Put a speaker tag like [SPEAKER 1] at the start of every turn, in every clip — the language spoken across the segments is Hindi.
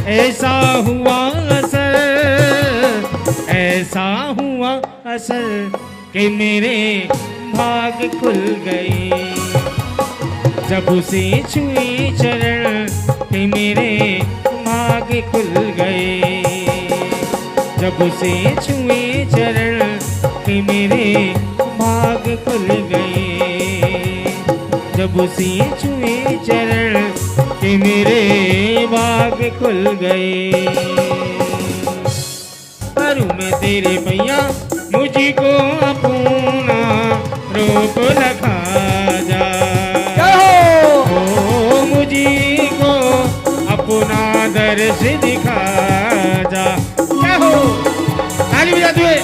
[SPEAKER 1] ऐसा हुआ असर, ऐसा हुआ असर कि मेरे भाग खुल गए। जब उसे छुए चरण कि मेरे भाग खुल गए। जब उसे छुए चरण कि मेरे भाग खुल गए। जब उसे छुए चरण कि मेरे भाग खुल गए। करूं मैं तेरे भैया मुझको अपना रूप लखा जा। ओ मुझको अपना दर्श दिखा जा। क्या हो ताली बजाते हुए।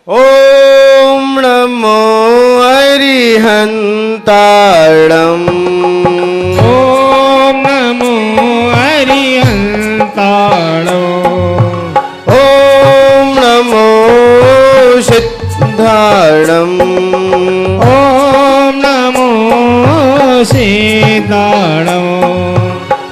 [SPEAKER 2] ओम नमो अरिहंताणम्।
[SPEAKER 1] ओम नमो अरिहंताणम्।
[SPEAKER 2] ओम नमो सिद्धाणम्।
[SPEAKER 1] ओम नमो सिद्धाणम्।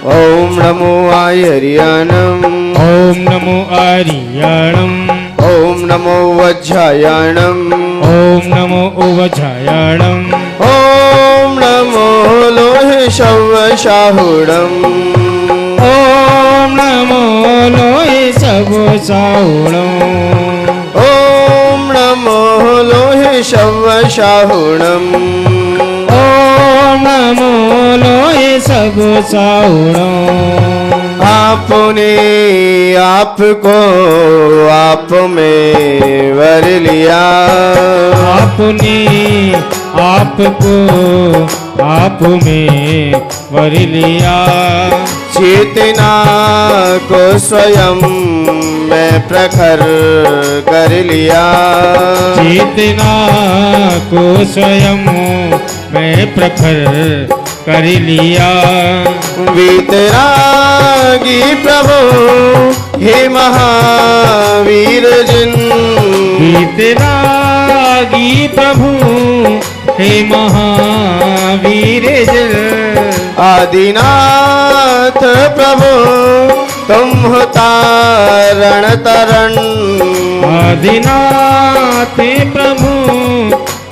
[SPEAKER 2] ओम नमो आयर्याणम्।
[SPEAKER 1] ओम नमो आर्याणम्।
[SPEAKER 2] ओम नमो वज्रायणम्।
[SPEAKER 1] ओम नमो उवज्रायणम्।
[SPEAKER 2] ओम नमो लोहितशवशाहुणम्।
[SPEAKER 1] ओम नमो लोहितशवशाहुणम्।
[SPEAKER 2] ओम नमो लोहितशवशाहुणम्।
[SPEAKER 1] ओम नमो लोहितशवशाहुणम्।
[SPEAKER 2] आपने आपको आप में वर लिया।
[SPEAKER 1] आपने आपको आप में वर लिया।
[SPEAKER 2] चेतना को स्वयं में प्रखर कर लिया।
[SPEAKER 1] चेतना को स्वयं मैं प्रखर कर लिया।
[SPEAKER 2] वीतरागी प्रभु हे महावीर जिन।
[SPEAKER 1] वीतरागी प्रभु हे महावीर जिन।
[SPEAKER 2] आदिनाथ प्रभु तुम हो तारण तरण।
[SPEAKER 1] आदिनाथ प्रभु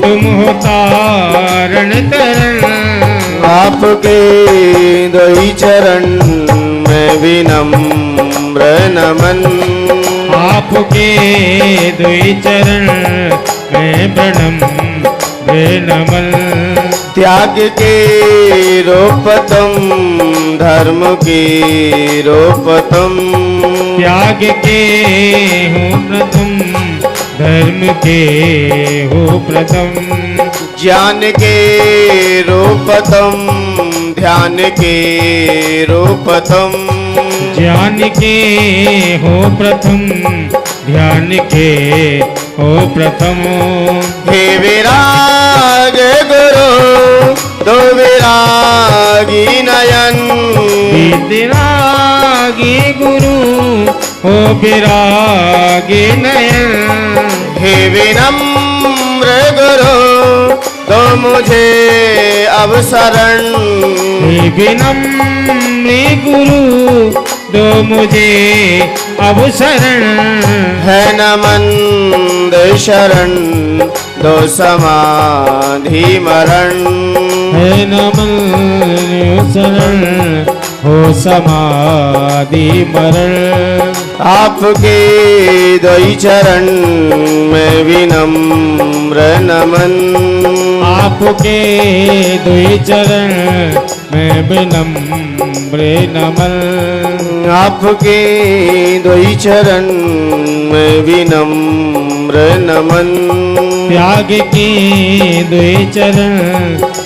[SPEAKER 1] तुम हो तारण तरण।
[SPEAKER 2] आपके दोई चरण में विनम्र नमन।
[SPEAKER 1] आपके दुई चरण में प्रणम नमन।
[SPEAKER 2] त्याग के रूप तुम धर्म की रूप तुम।
[SPEAKER 1] त्याग के हो प्रथम धर्म के हो प्रथम।
[SPEAKER 2] ज्ञान के रूप तुम ध्यान के रूप तुम।
[SPEAKER 1] ज्ञान के हो प्रथम ध्यान के हो प्रथम।
[SPEAKER 2] हे विराग गुरु दो विरागी नयन।
[SPEAKER 1] विरागी गुरु हो विरागी नयन।
[SPEAKER 2] हे विनम्र गुरु दो मुझे अवसरण।
[SPEAKER 1] हे विनम्र गुरु दो मुझे अवसरण।
[SPEAKER 2] है नमन शरण दो समाधि मरण।
[SPEAKER 1] है नमन शरण हो समाधि मरण।
[SPEAKER 2] आपके दोई चरण में विनम्र नमन।
[SPEAKER 1] आपके दुई चरण में विनम्र नमन।
[SPEAKER 2] आपके दोई चरण में विनम्र नमन।
[SPEAKER 1] त्याग की दुई चरण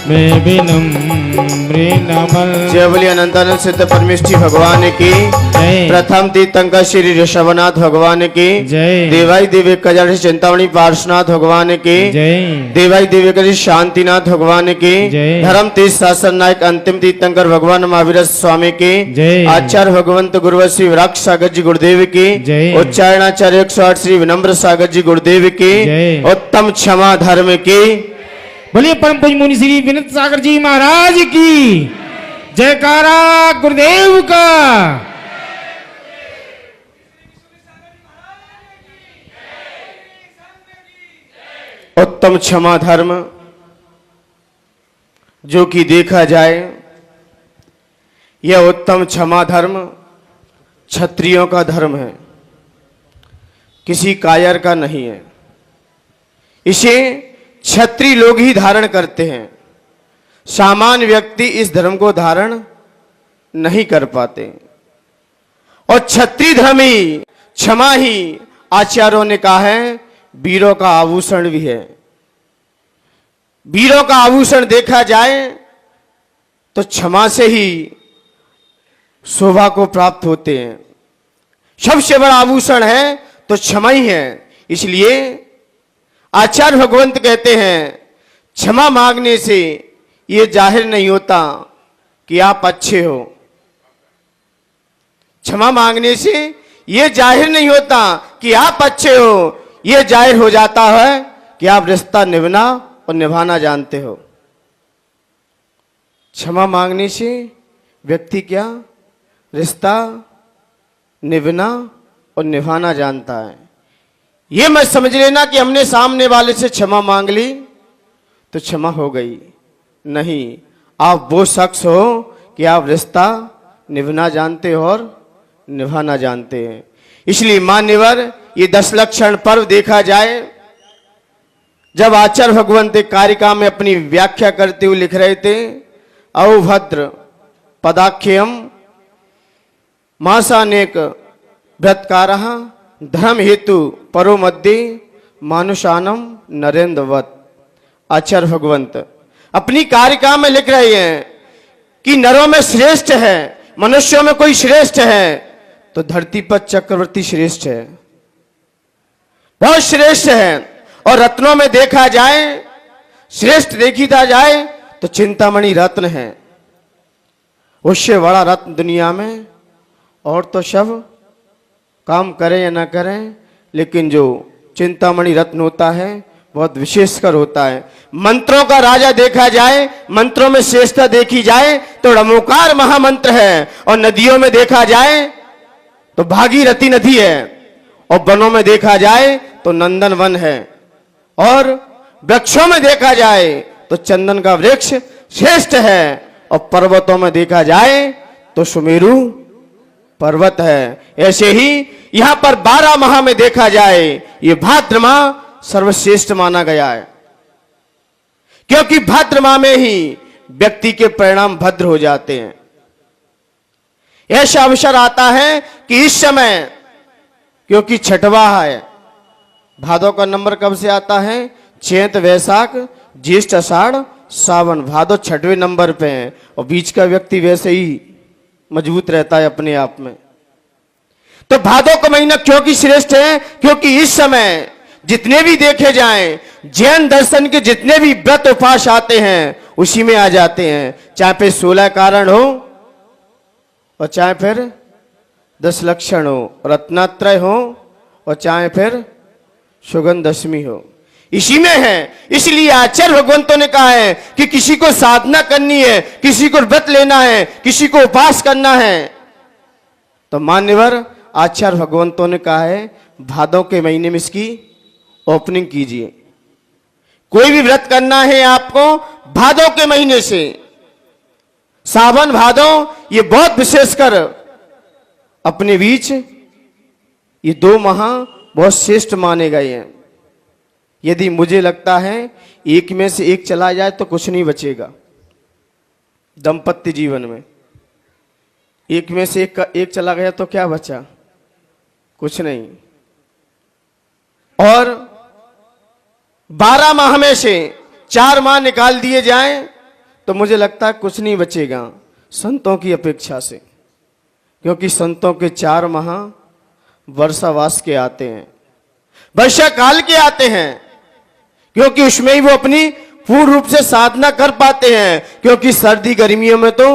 [SPEAKER 1] में विनम्र नमन।
[SPEAKER 2] जय बोलिए अनंतानंद सिद्ध परमेष्ठी भगवान की
[SPEAKER 1] जय
[SPEAKER 2] प्रथम तीर्थंकर श्री ऋषभनाथ भगवान की
[SPEAKER 1] जय
[SPEAKER 2] देवाई दिव्य कजर चिंतामणि पार्श्वनाथ भगवान की
[SPEAKER 1] जय
[SPEAKER 2] देवाई दिव्य कजर शांतिनाथ भगवान की
[SPEAKER 1] जय।
[SPEAKER 2] धर्म तीर्थ शासन नायक अंतिम तीर्थंकर भगवान महावीर स्वामी की
[SPEAKER 1] जय।
[SPEAKER 2] आचार्य भगवंत गुरुवर श्री विराट सागर जी गुरुदेव की
[SPEAKER 1] जय।
[SPEAKER 2] उच्चारणाचार्य 108 श्री विनम्र सागर जी गुरुदेव की
[SPEAKER 1] जय।
[SPEAKER 2] उत्तम क्षमा धर्म की
[SPEAKER 1] बोलिए परम पूज्य मुनि श्री विनत सागर जी महाराज की जयकारा गुरुदेव का।
[SPEAKER 2] उत्तम क्षमा धर्म जो कि देखा जाए यह उत्तम क्षमा धर्म क्षत्रियों का धर्म है, किसी कायर का नहीं है। इसे क्षत्रिय लोग ही धारण करते हैं, सामान्य व्यक्ति इस धर्म को धारण नहीं कर पाते। और क्षत्रिय धर्म ही क्षमा ही आचार्यों ने कहा है वीरों का आभूषण भी है। वीरों का आभूषण देखा जाए तो क्षमा से ही शोभा को प्राप्त होते हैं। सबसे बड़ा आभूषण है तो क्षमा ही है। इसलिए आचार्य भगवंत कहते हैं क्षमा मांगने से यह जाहिर नहीं होता कि आप अच्छे हो। क्षमा मांगने से यह जाहिर नहीं होता कि आप अच्छे हो, यह जाहिर हो जाता है कि आप रिश्ता निभाना और निभाना जानते हो। क्षमा मांगने से व्यक्ति क्या रिश्ता निभाना और निभाना जानता है। यह मत समझ लेना कि हमने सामने वाले से क्षमा मांग ली तो क्षमा हो गई। नहीं, आप वो शख्स हो कि आप रिश्ता निभाना जानते हो और निभाना जानते हैं। इसलिए मान्यवर ये 10 लक्षण पर्व देखा जाए, जब आचार्य भगवंत कारिका में अपनी व्याख्या करते हुए लिख रहे थे अवभद्र पदाख्यम मासानेक भ्रतकारः धर्म हेतु परो मध्य मानुषानम नरेंद्रवत। आचार्य भगवंत अपनी कारिका में लिख रहे हैं कि नरों में श्रेष्ठ है, मनुष्यों में कोई श्रेष्ठ है तो धरती पर चक्रवर्ती श्रेष्ठ है, बहुत श्रेष्ठ है। और रत्नों में देखा जाए श्रेष्ठ देखी जाए तो चिंतामणि रत्न है, उससे बड़ा रत्न दुनिया में। और तो सब काम करें या ना करें, लेकिन जो चिंतामणि रत्न होता है बहुत विशेषकर होता है। मंत्रों का राजा देखा जाए, मंत्रों में श्रेष्ठता देखी जाए तो रमोकार महामंत्र है। और नदियों में देखा जाए तो भागीरथी नदी है। और वनों में देखा जाए तो नंदन वन है। और वृक्षों में देखा जाए तो चंदन का वृक्ष श्रेष्ठ है। और पर्वतों में देखा जाए तो सुमेरु पर्वत है। ऐसे ही यहां पर 12 माह में देखा जाए ये भाद्र माह सर्वश्रेष्ठ माना गया है, क्योंकि भाद्र माह में ही व्यक्ति के परिणाम भद्र हो जाते हैं। ऐसा अवसर आता है कि इस समय, क्योंकि छठवा है, भादों का नंबर कब से आता है? चैत वैशाख ज्येष्ठ आषाढ़ सावन, भादो 6वें नंबर पे है। और बीच का व्यक्ति वैसे ही मजबूत रहता है अपने आप में। तो भादों का महीना क्योंकि श्रेष्ठ है, क्योंकि इस समय जितने भी देखे जाएं जैन दर्शन के जितने भी व्रत उपवास आते हैं उसी में आ जाते हैं। चाहे फिर 16 कारण हो और चाहे फिर 10 लक्षण हो, रत्नात्रय हो और चाहे फिर सुगंध दशमी हो, इसी में है। इसलिए आचार्य भगवंतों ने कहा है कि किसी को साधना करनी है, किसी को व्रत लेना है, किसी को उपास करना है, तो मान्यवर आचार्य भगवंतों ने कहा है भादों के महीने में इसकी ओपनिंग कीजिए। कोई भी व्रत करना है आपको भादों के महीने से, सावन भादों ये बहुत विशेषकर अपने बीच ये 2 माह बहुत श्रेष्ठ माने गए हैं। यदि मुझे लगता है एक में से एक चला जाए तो कुछ नहीं बचेगा दाम्पत्य जीवन में। एक में से एक चला गया तो क्या बचा? कुछ नहीं। और 12 माह में से 4 माह निकाल दिए जाएं तो मुझे लगता है कुछ नहीं बचेगा संतों की अपेक्षा से, क्योंकि संतों के 4 माह वर्षावास के आते हैं, वर्षा काल के आते हैं, क्योंकि उसमें ही वो अपनी पूर्ण रूप से साधना कर पाते हैं, क्योंकि सर्दी गर्मियों में तो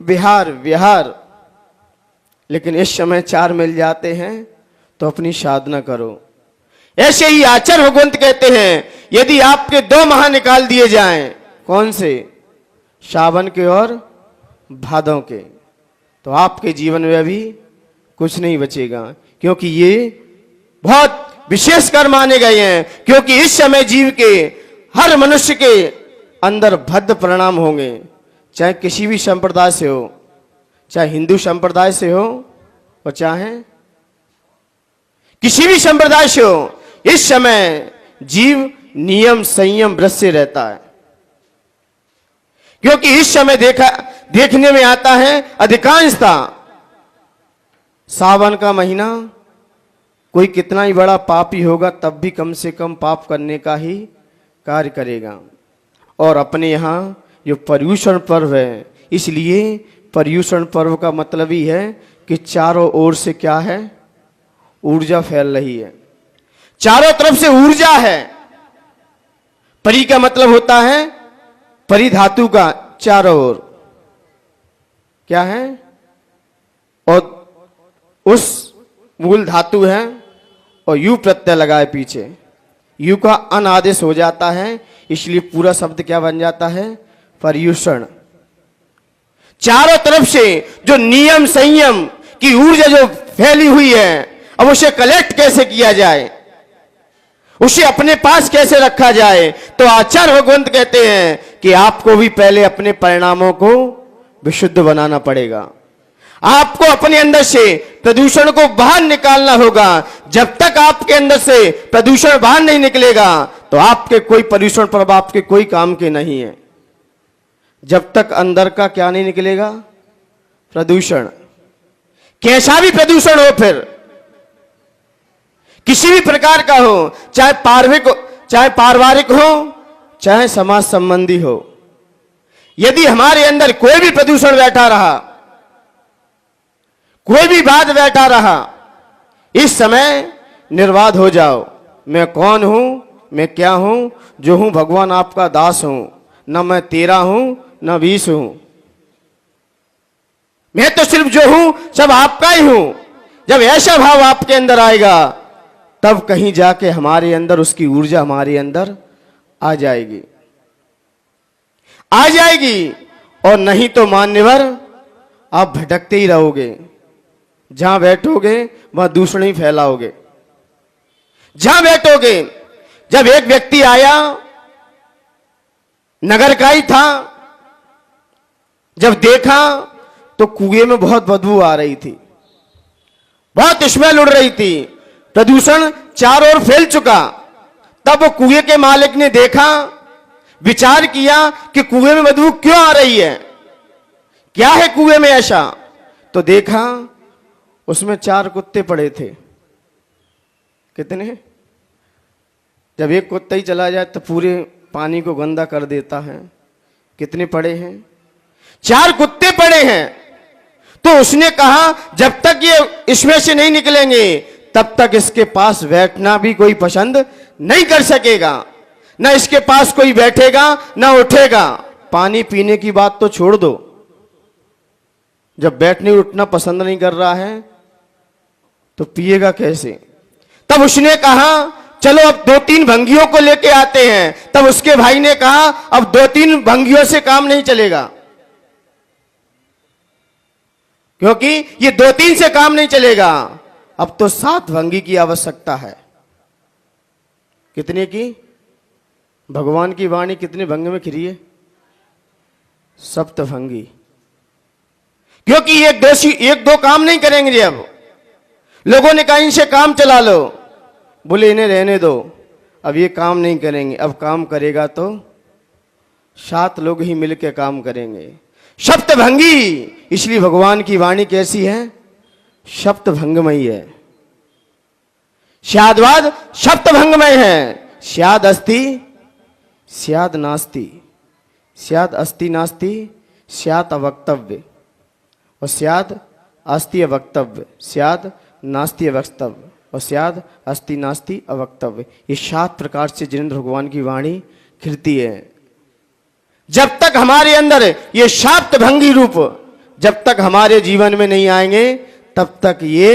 [SPEAKER 2] विहार, लेकिन इस समय 4 मिल जाते हैं तो अपनी साधना करो। ऐसे ही आचार्य भगवंत कहते हैं यदि आपके 2 माह निकाल दिए जाएं, कौन से, सावन के और भादों के, तो आपके जीवन में अभी कुछ नहीं बचेगा, क्योंकि ये बहुत विशेष कर्म माने गए हैं, क्योंकि इस समय जीव के हर मनुष्य के अंदर भद्र परिणाम होंगे, चाहे किसी भी संप्रदाय से हो, चाहे हिंदू संप्रदाय से हो और चाहे किसी भी संप्रदाय से हो। इस समय जीव नियम संयम व्रत से रहता है, क्योंकि इस समय देखने में आता है अधिकांशता सावन का महीना, कोई कितना ही बड़ा पापी होगा तब भी कम से कम पाप करने का ही कार्य करेगा। और अपने यहाँ जो पर्यूषण पर्व है, इसलिए पर्यूषण पर्व का मतलब ही है कि चारों ओर से क्या है, ऊर्जा फैल रही है, चारों तरफ से ऊर्जा है। परि का मतलब होता है परिधातु का चारों ओर क्या है, और उस मूल धातु है और यू प्रत्यय लगाए पीछे, यू का अन आदेश हो जाता है, इसलिए पूरा शब्द क्या बन जाता है, पर्यूषण। चारों तरफ से जो नियम संयम की ऊर्जा जो फैली हुई है, अब उसे कलेक्ट कैसे किया जाए, उसे अपने पास कैसे रखा जाए, तो आचार्य भगवंत कहते हैं कि आपको भी पहले अपने परिणामों को विशुद्ध बनाना पड़ेगा। आपको अपने अंदर से प्रदूषण को बाहर निकालना होगा। जब तक आपके अंदर से प्रदूषण बाहर नहीं निकलेगा तो आपके कोई पर्यूषण पर्व आपके कोई काम के नहीं है। जब तक अंदर का क्या नहीं निकलेगा, प्रदूषण, कैसा भी प्रदूषण हो, फिर किसी भी प्रकार का हो, चाहे पारिवारिक हो, चाहे समाज संबंधी हो, यदि हमारे अंदर कोई भी प्रदूषण बैठा रहा, कोई भी बात बैठा रहा, इस समय निर्वाध हो जाओ। मैं कौन हूं, मैं क्या हूं, जो हूं भगवान आपका दास हूं, न मैं तेरा हूं न 20 हूं, मैं तो सिर्फ जो हूं सब आपका ही हूं। जब ऐसा भाव आपके अंदर आएगा तब कहीं जाके हमारे अंदर उसकी ऊर्जा हमारे अंदर आ जाएगी, और नहीं तो मान्यवर आप भटकते ही रहोगे। जहां बैठोगे वहां दूषण ही फैलाओगे। जहां बैठोगे, जब एक व्यक्ति आया, नगर का ही था, जब देखा तो कुएं में बहुत बदबू आ रही थी, बहुत स्मेल उड़ रही थी, प्रदूषण चारों ओर फैल चुका। तब वो कुएं के मालिक ने देखा, विचार किया कि कुएं में बदबू क्यों आ रही है, क्या है कुएं में ऐसा, तो देखा उसमें 4 कुत्ते पड़े थे। कितने? जब एक कुत्ता ही चला जाए तो पूरे पानी को गंदा कर देता है। कितने पड़े हैं? 4 कुत्ते पड़े हैं। तो उसने कहा जब तक ये इसमें से नहीं निकलेंगे तब तक इसके पास बैठना भी कोई पसंद नहीं कर सकेगा, ना इसके पास कोई बैठेगा ना उठेगा। पानी पीने की बात तो छोड़ दो, जब बैठने उठना पसंद नहीं कर रहा है तो पिएगा कैसे। तब उसने कहा चलो अब 2-3 भंगियों को लेके आते हैं। तब उसके भाई ने कहा अब 2-3 भंगियों से काम नहीं चलेगा, क्योंकि ये 2-3 से काम नहीं चलेगा, अब तो 7 भंगी की आवश्यकता है। कितने की? भगवान की वाणी कितने भंग में खिरी है? 7 भंगी। क्योंकि एक दो काम नहीं करेंगे। अब लोगों ने कहा इनसे काम चला लो, बोले इन्हें रहने दो, अब ये काम नहीं करेंगे। अब काम करेगा तो 7 लोग ही मिलकर काम करेंगे। सप्तभंगी, इसलिए भगवान की वाणी कैसी है? सप्तभंगमयी है। शादवाद सप्तभंगमय है। स्याद अस्ति स्याद नास्ति, स्याद अस्ति नास्ति स्यात् अवक्तव्य, और स्याद अस्ति अवक्तव्य, स्याद नास्ति अवक्तव्य, और स्याद अस्ति नास्ति अवक्तव्य। ये 7 प्रकार से जिनेंद्र भगवान की वाणी खिलती है। जब तक हमारे अंदर ये शाप्त भंगी रूप जब तक हमारे जीवन में नहीं आएंगे, तब तक ये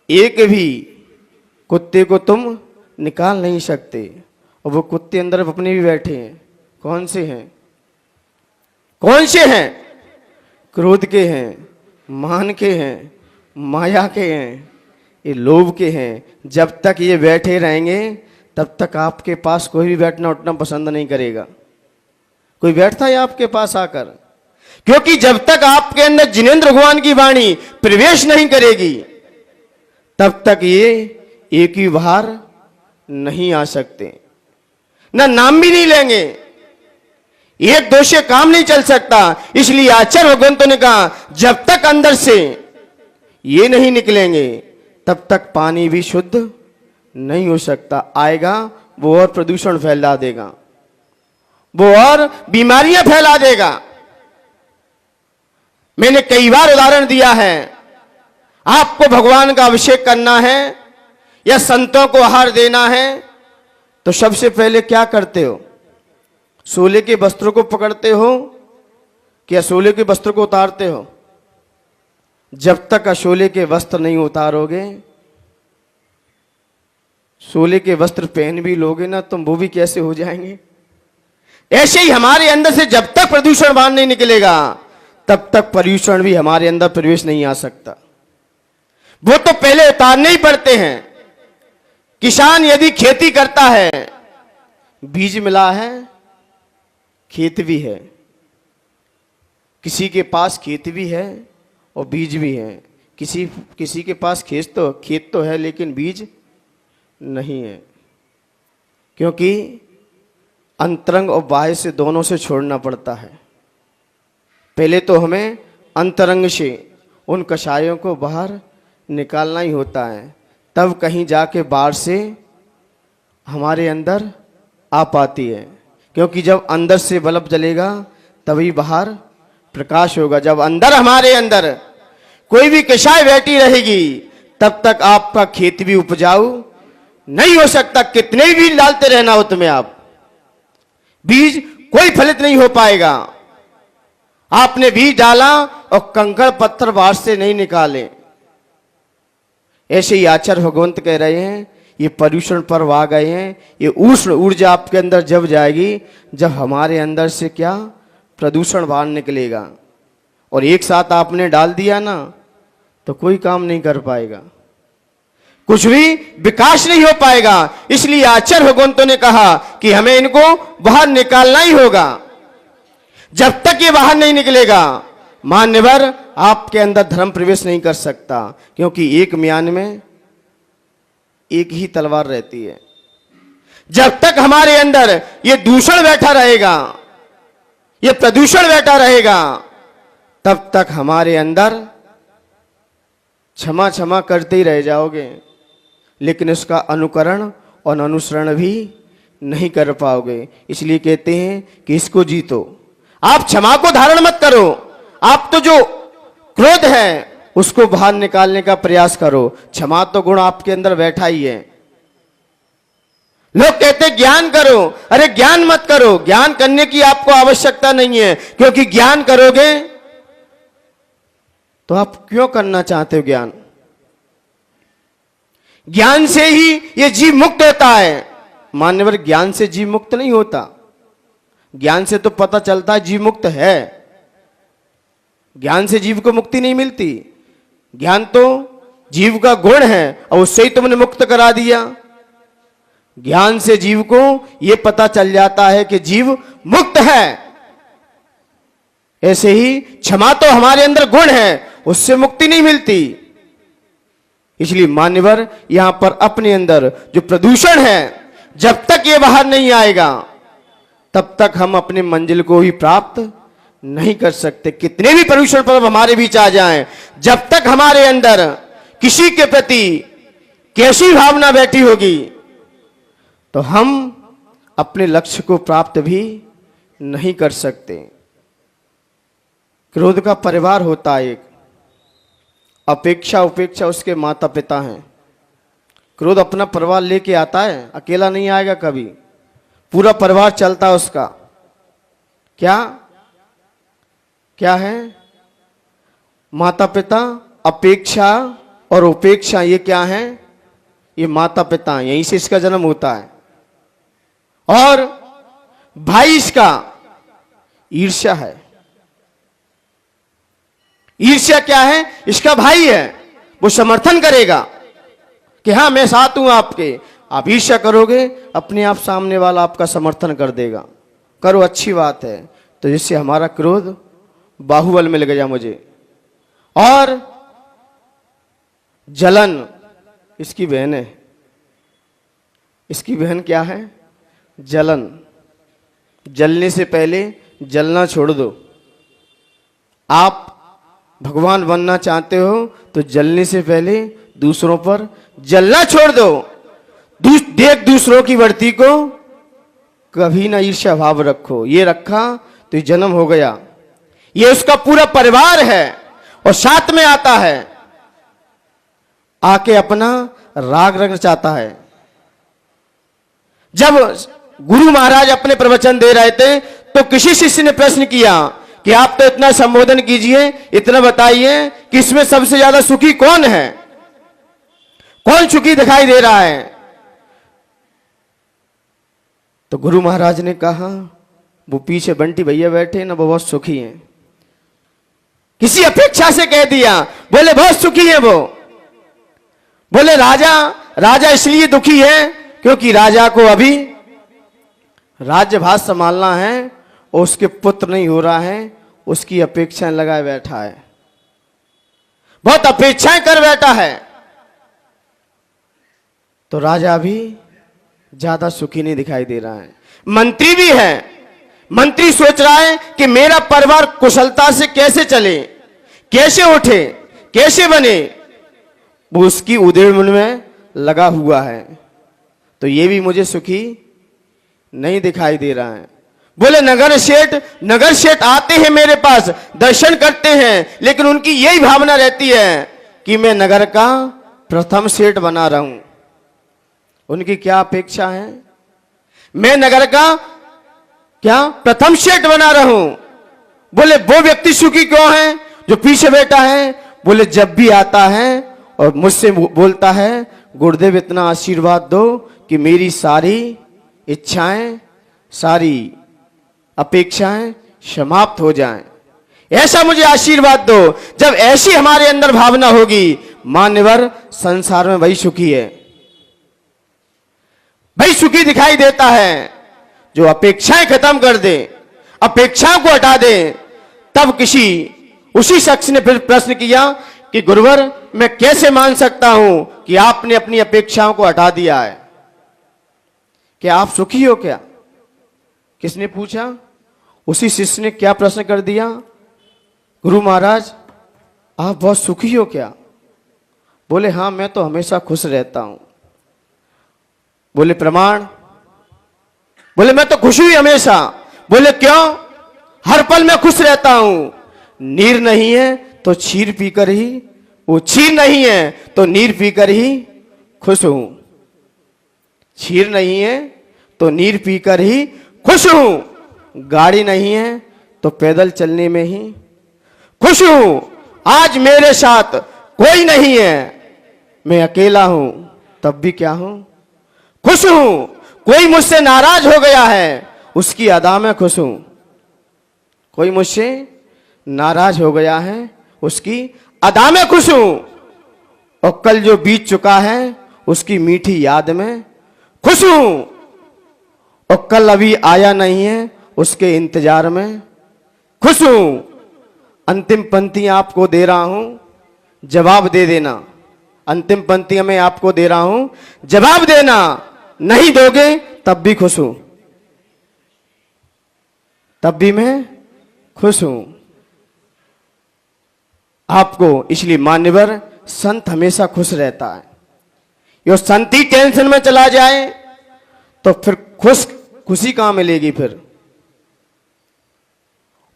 [SPEAKER 2] एक भी कुत्ते को तुम निकाल नहीं सकते। और वो कुत्ते अंदर अपने भी बैठे हैं। कौन से हैं? कौन से हैं? क्रोध के हैं, मान के हैं, माया के हैं, ये लोभ के हैं। जब तक ये बैठे रहेंगे तब तक आपके पास कोई भी बैठना उठना पसंद नहीं करेगा। कोई बैठता है आपके पास आकर? क्योंकि जब तक आपके अंदर जिनेंद्र भगवान की वाणी प्रवेश नहीं करेगी, तब तक ये एक ही बाहर नहीं आ सकते, ना नाम भी नहीं लेंगे। एक दो से काम नहीं चल सकता। इसलिए आचार्य भगवंतों ने कहा, जब तक अंदर से ये नहीं निकलेंगे तब तक पानी भी शुद्ध नहीं हो सकता। आएगा वो और प्रदूषण फैला देगा, वो और बीमारियां फैला देगा। मैंने कई बार उदाहरण दिया है। आपको भगवान का अभिषेक करना है या संतों को आहार देना है, तो सबसे पहले क्या करते हो? सोले के वस्त्रों को पकड़ते हो कि असोले के वस्त्र को उतारते हो? जब तक असोले के वस्त्र नहीं उतारोगे, सोले के वस्त्र पहन भी लोगे ना, तुम वो भी कैसे हो जाएंगे। ऐसे ही हमारे अंदर से जब तक प्रदूषण बाहर नहीं निकलेगा, तब तक पर्यूषण भी हमारे अंदर प्रवेश नहीं आ सकता। वो तो पहले उतारने ही पड़ते हैं। किसान यदि खेती करता है, बीज मिला है, खेत भी है। किसी के पास खेत भी है और बीज भी है। किसी के पास खेत तो है लेकिन बीज नहीं है। क्योंकि अंतरंग और बाह्य से दोनों से छोड़ना पड़ता है। पहले तो हमें अंतरंग से उन कषायों को बाहर निकालना ही होता है, तब कहीं जाके बाहर से हमारे अंदर आ पाती है। क्योंकि जब अंदर से बल्ब जलेगा तभी बाहर प्रकाश होगा। जब अंदर हमारे अंदर कोई भी कषाय बैठी रहेगी, तब तक आपका खेत भी उपजाऊ नहीं हो सकता। कितने भी बीज डालते रहना हो तुम्हें, आप बीज कोई फलित नहीं हो पाएगा। आपने बीज डाला और कंकड़ पत्थर बाहर से नहीं निकाले। ऐसे ही आचार्य भगवंत कह रहे हैं, ये पर्यूषण पर्व आ गए हैं। ये उष्ण ऊर्जा आपके अंदर जब जाएगी, जब हमारे अंदर से क्या प्रदूषण बाहर निकलेगा। और एक साथ आपने डाल दिया ना, तो कोई काम नहीं कर पाएगा, कुछ भी विकास नहीं हो पाएगा। इसलिए आचार्य भगवंतों ने कहा कि हमें इनको बाहर निकालना ही होगा। जब तक ये बाहर नहीं निकलेगा, मान्यवर आपके अंदर धर्म प्रवेश नहीं कर सकता। क्योंकि एक म्यान में एक ही तलवार रहती है। जब तक हमारे अंदर ये दूषण बैठा रहेगा, ये प्रदूषण बैठा रहेगा, तब तक हमारे अंदर क्षमा क्षमा करते ही रह जाओगे, लेकिन उसका अनुकरण और अनुसरण भी नहीं कर पाओगे। इसलिए कहते हैं कि इसको जीतो। आप क्षमा को धारण मत करो, आप तो जो क्रोध है उसको बाहर निकालने का प्रयास करो। क्षमा तो गुण आपके अंदर बैठा ही है। लोग कहते ज्ञान करो, अरे ज्ञान मत करो। ज्ञान करने की आपको आवश्यकता नहीं है, क्योंकि ज्ञान करोगे तो आप क्यों करना चाहते हो ज्ञान? ज्ञान से ही ये जीव मुक्त होता है। मान्यवर ज्ञान से जीव मुक्त नहीं होता। ज्ञान से तो पता चलता है जीव मुक्त है, ज्ञान से जीव को मुक्ति नहीं मिलती। ज्ञान तो जीव का गुण है और उससे ही तुमने मुक्त करा दिया। ज्ञान से जीव को यह पता चल जाता है कि जीव मुक्त है। ऐसे ही क्षमा तो हमारे अंदर गुण है, उससे मुक्ति नहीं मिलती। इसलिए मान्यवर यहां पर अपने अंदर जो प्रदूषण है, जब तक ये बाहर नहीं आएगा, तब तक हम अपने मंजिल को ही प्राप्त नहीं कर सकते। कितने भी प्रदूषण पर्व हमारे बीच आ जाएं, जब तक हमारे अंदर किसी के प्रति कैसी भावना बैठी होगी, तो हम अपने लक्ष्य को प्राप्त भी नहीं कर सकते। क्रोध का परिवार होता है एक, अपेक्षा उपेक्षा उसके माता पिता हैं। क्रोध अपना परिवार लेके आता है, अकेला नहीं आएगा कभी, पूरा परिवार चलता है उसका। क्या क्या है? माता पिता, अपेक्षा और उपेक्षा, ये क्या है? ये माता पिता, यहीं से इसका जन्म होता है। और भाई इसका ईर्ष्या है। ईर्ष्या क्या है? इसका भाई है, वो समर्थन करेगा कि हाँ मैं साथ हूं आपके। आप ईर्ष्या करोगे, अपने आप सामने वाला आपका समर्थन कर देगा। करो, अच्छी बात है। तो जिससे हमारा क्रोध बाहुबल मिल गया मुझे। और जलन, इसकी बहन है। इसकी बहन क्या है? जलन। जलने से पहले जलना छोड़ दो। आप भगवान बनना चाहते हो तो जलने से पहले दूसरों पर जलना छोड़ दो। देख दूसरों की वर्ती को, कभी ना ईर्ष्या भाव रखो। ये रखा तो ये जन्म हो गया। ये उसका पूरा परिवार है और साथ में आता है, आके अपना राग रंग चाहता है। जब गुरु महाराज अपने प्रवचन दे रहे थे तो किसी शिष्य ने प्रश्न किया कि आप तो इतना संबोधन कीजिए, इतना बताइए कि इसमें सबसे ज्यादा सुखी कौन है, कौन सुखी दिखाई दे रहा है? तो गुरु महाराज ने कहा, वो पीछे बंटी भैया बैठे ना, वो बहुत सुखी हैं। किसी अपेक्षा से कह दिया, बोले बहुत सुखी है वो। बोले राजा इसलिए दुखी है क्योंकि राजा को अभी राज्यभार संभालना है और उसके पुत्र नहीं हो रहा है, उसकी अपेक्षाएं लगाए बैठा है, बहुत अपेक्षाएं कर बैठा है। तो राजा भी ज्यादा सुखी नहीं दिखाई दे रहा है। मंत्री भी है, मंत्री सोच रहा है कि मेरा परिवार कुशलता से कैसे चले, कैसे उठे, कैसे बने, वो उसकी उधेड़ में लगा हुआ है। तो ये भी मुझे सुखी नहीं दिखाई दे रहा है। बोले नगर सेठ आते हैं मेरे पास, दर्शन करते हैं, लेकिन उनकी यही भावना रहती है कि मैं नगर का प्रथम सेठ बना रहा हूं। उनकी क्या अपेक्षा है? मैं नगर का क्या प्रथम सेठ बना रहा हूं। बोले वो व्यक्ति सुखी क्यों है जो पीछे बैठा है? बोले जब भी आता है और मुझसे बोलता है, गुरुदेव इतना आशीर्वाद दो कि मेरी सारी इच्छाएं, सारी अपेक्षाएं समाप्त हो जाएं, ऐसा मुझे आशीर्वाद दो। जब ऐसी हमारे अंदर भावना होगी, मान्यवर संसार में वही सुखी है, वही सुखी दिखाई देता है जो अपेक्षाएं खत्म कर दे, अपेक्षाओं को हटा दे। तब उसी शख्स ने फिर प्रश्न किया कि गुरुवर मैं कैसे मान सकता हूं कि आपने अपनी अपेक्षाओं को हटा दिया है? क्या आप सुखी हो क्या? किसने पूछा? उसी शिष्य ने क्या प्रश्न कर दिया, गुरु महाराज आप बहुत सुखी हो क्या? बोले हां मैं तो हमेशा खुश रहता हूं। बोले प्रमाण? बोले मैं तो खुश हुई हमेशा। बोले क्यों? हर पल मैं खुश रहता हूं। नीर नहीं है तो क्षीर पीकर ही, वो क्षीर नहीं है तो नीर पीकर ही खुश हूं। क्षीर नहीं है तो नीर पीकर ही खुश हूं। गाड़ी नहीं है तो पैदल चलने में ही खुश हूं। आज मेरे साथ कोई नहीं है, मैं अकेला हूं, तब भी क्या हूं? खुश हूं। कोई मुझसे नाराज हो गया है, उसकी अदा में खुश हूं। कोई मुझसे नाराज हो गया है, उसकी अदा में खुश हूं। और कल जो बीत चुका है उसकी मीठी याद में खुश हूं। और कल अभी आया नहीं है, उसके इंतजार में खुश हूं। अंतिम पंक्ति आपको दे रहा हूं, जवाब दे देना। अंतिम पंक्ति में आपको दे रहा हूं, जवाब देना। नहीं दोगे तब भी खुश हूं, तब भी मैं खुश हूं। आपको इसलिए मान्यवर संत हमेशा खुश रहता है। यो संत ही टेंशन में चला जाए तो फिर खुशी कहां मिलेगी फिर?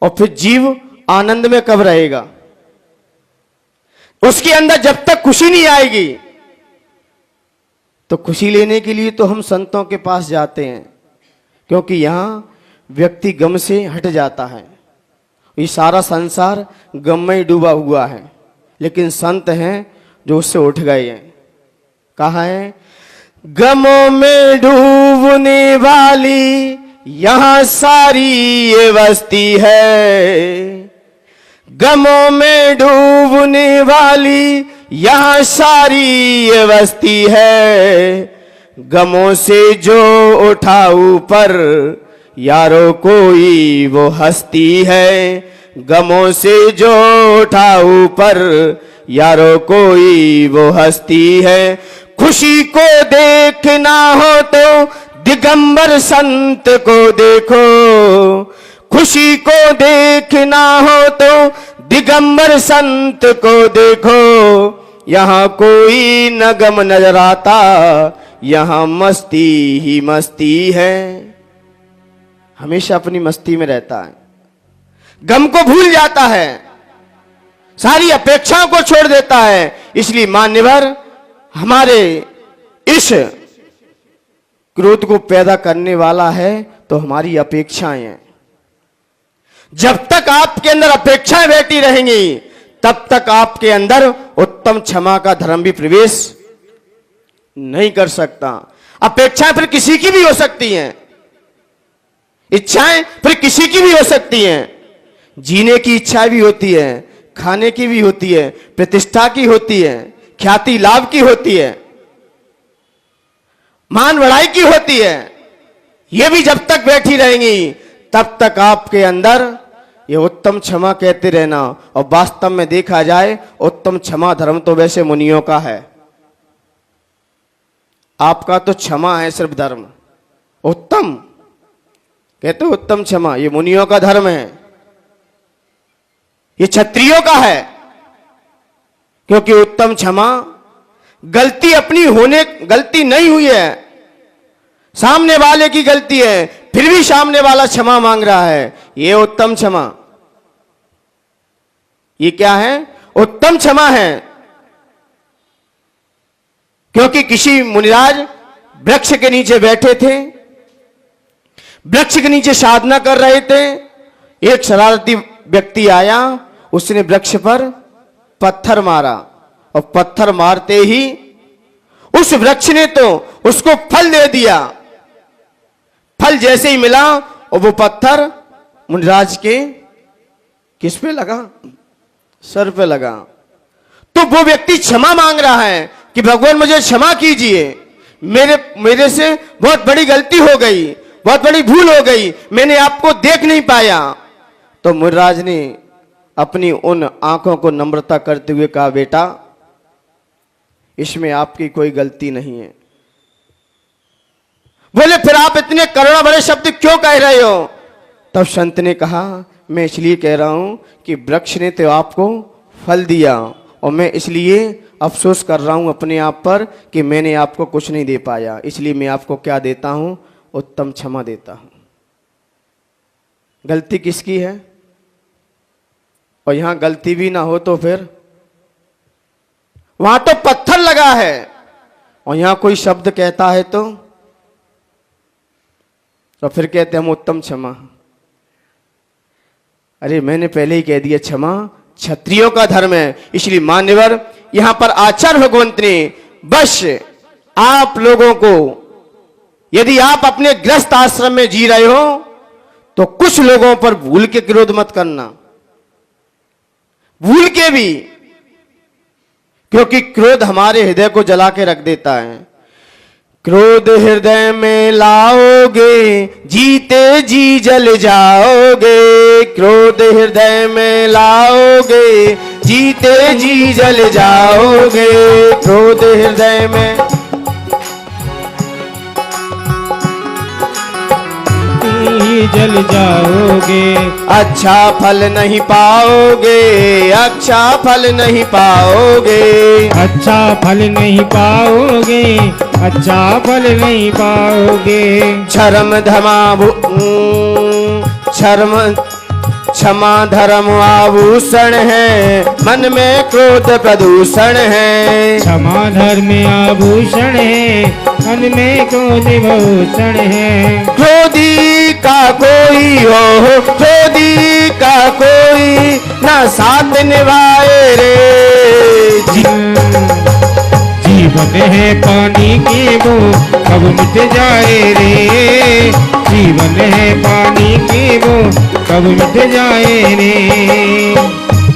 [SPEAKER 2] और फिर जीव आनंद में कब रहेगा? उसके अंदर जब तक खुशी नहीं आएगी, तो खुशी लेने के लिए तो हम संतों के पास जाते हैं, क्योंकि यहां व्यक्ति गम से हट जाता है। ये सारा संसार गम में ही डूबा हुआ है, लेकिन संत हैं जो उससे उठ गए हैं। कहा है, गमों में डूबने वाली यहां सारी ये बस्ती है, गमों में डूबने वाली यहां सारी ये बस्ती है, गमों से जो उठा ऊपर यारो कोई वो हस्ती है, गमों से जो उठा ऊपर यारो कोई वो हस्ती है। खुशी को देखना हो तो दिगंबर संत को देखो, खुशी को देखना हो तो दिगंबर संत को देखो, यहाँ कोई न गम नजर आता, यहाँ मस्ती ही मस्ती है। हमेशा अपनी मस्ती में रहता है, गम को भूल जाता है, सारी अपेक्षाओं को छोड़ देता है। इसलिए मान्यवर, हमारे इस क्रोध को पैदा करने वाला है तो हमारी अपेक्षाएं हैं। जब तक आपके अंदर अपेक्षाएं बैठी रहेंगी, तब तक आपके अंदर उत्तम क्षमा का धर्म भी प्रवेश नहीं कर सकता। अपेक्षाएं फिर किसी की भी हो सकती हैं, इच्छाएं फिर किसी की भी हो सकती हैं। जीने की इच्छा भी होती है, खाने की भी होती है, प्रतिष्ठा की होती है, ख्याति लाभ की होती है, मान बढ़ाई की होती है। ये भी जब तक बैठी रहेंगी, तब तक आपके अंदर ये उत्तम क्षमा कहते रहना। और वास्तव में देखा जाए, उत्तम क्षमा धर्म तो वैसे मुनियों का है, आपका तो क्षमा है सिर्फ धर्म। उत्तम कहते उत्तम क्षमा ये मुनियों का धर्म है, ये क्षत्रियों का है। क्योंकि उत्तम क्षमा, गलती अपनी होने, गलती नहीं हुई है, सामने वाले की गलती है, फिर भी सामने वाला क्षमा मांग रहा है, ये उत्तम क्षमा। ये क्या है? उत्तम क्षमा है। क्योंकि किसी मुनिराज वृक्ष के नीचे बैठे थे, वृक्ष के नीचे साधना कर रहे थे। एक शरारती व्यक्ति आया, उसने वृक्ष पर पत्थर मारा, और पत्थर मारते ही उस वृक्ष ने तो उसको फल दे दिया। फल जैसे ही मिला, और वो पत्थर मुनिराज के किस पे लगा? सर पे लगा। तो वो व्यक्ति क्षमा मांग रहा है कि भगवान मुझे क्षमा कीजिए, मेरे से बहुत बड़ी गलती हो गई, बहुत बड़ी भूल हो गई, मैंने आपको देख नहीं पाया। तो मुनिराज ने अपनी उन आंखों को नम्रता करते हुए कहा, बेटा इसमें आपकी कोई गलती नहीं है। बोले फिर आप इतने करुणा भरे शब्द क्यों कह रहे हो? तब संत ने कहा, मैं इसलिए कह रहा हूं कि वृक्ष ने तो आपको फल दिया, और मैं इसलिए अफसोस कर रहा हूं अपने आप पर कि मैंने आपको कुछ नहीं दे पाया। इसलिए मैं आपको क्या देता हूं? उत्तम क्षमा देता हूं। गलती किसकी है? और यहां गलती भी ना हो तो फिर वहां तो पत्थर लगा है, और यहां कोई शब्द कहता है तो फिर कहते हम उत्तम क्षमा। अरे मैंने पहले ही कह दिया, क्षमा क्षत्रियों का धर्म है। इसलिए मान्यवर, यहां पर आचार्य भगवंत ने बस आप लोगों को, यदि आप अपने गृहस्थ आश्रम में जी रहे हो तो कुछ लोगों पर भूल के क्रोध मत करना, भूल के भी, क्योंकि क्रोध हमारे हृदय को जला के रख देता है। क्रोध हृदय में लाओगे, जीते जी जल जाओगे। क्रोध हृदय में लाओगे, जीते जी जल जाओगे। क्रोध हृदय में
[SPEAKER 1] जल जाओगे,
[SPEAKER 2] अच्छा फल नहीं पाओगे, अच्छा फल नहीं पाओगे,
[SPEAKER 1] अच्छा फल नहीं पाओगे, अच्छा फल नहीं पाओगे।
[SPEAKER 2] क्षमा धर्म आभूषण है, मन में क्रोध प्रदूषण है।
[SPEAKER 1] क्षमा धर्म आभूषण है, मन में क्रोध भूषण है।
[SPEAKER 2] क्रोधी का कोई हो, क्रोधी का कोई ना साथ निभाए रे।
[SPEAKER 1] जीवन है पानी की बूंद कब मिट जाए रे। जीवन है पानी की बूंद कब मिट जाए रे।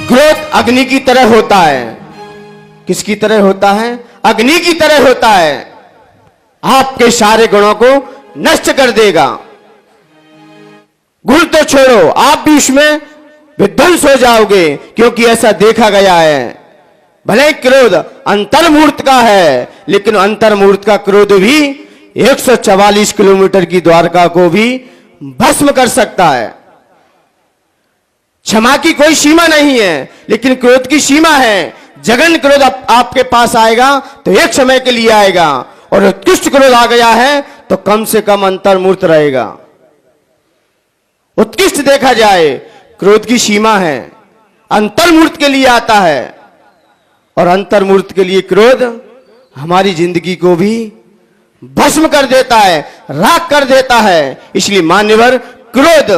[SPEAKER 2] क्रोध अग्नि की तरह होता है। किसकी तरह होता है? अग्नि की तरह होता है। आपके सारे गुणों को नष्ट कर देगा। गुण तो छोड़ो, आप भी इसमें विध्वंस हो जाओगे, क्योंकि ऐसा देखा गया है। भले क्रोध अंतर्मूर्त का है, लेकिन अंतर्मूर्त का क्रोध भी 144 किलोमीटर की द्वारका को भी भस्म कर सकता है। क्षमा की कोई सीमा नहीं है, लेकिन क्रोध की सीमा है। जघन्य क्रोध आपके पास आएगा तो एक समय के लिए आएगा, और उत्कृष्ट क्रोध आ गया है तो कम से कम अंतर्मूर्त रहेगा। उत्कृष्ट देखा जाए, क्रोध की सीमा है, अंतर्मूर्त के लिए आता है, और अंतर्मूर्त के लिए क्रोध हमारी जिंदगी को भी भस्म कर देता है, राख कर देता है। इसलिए मान्यवर, क्रोध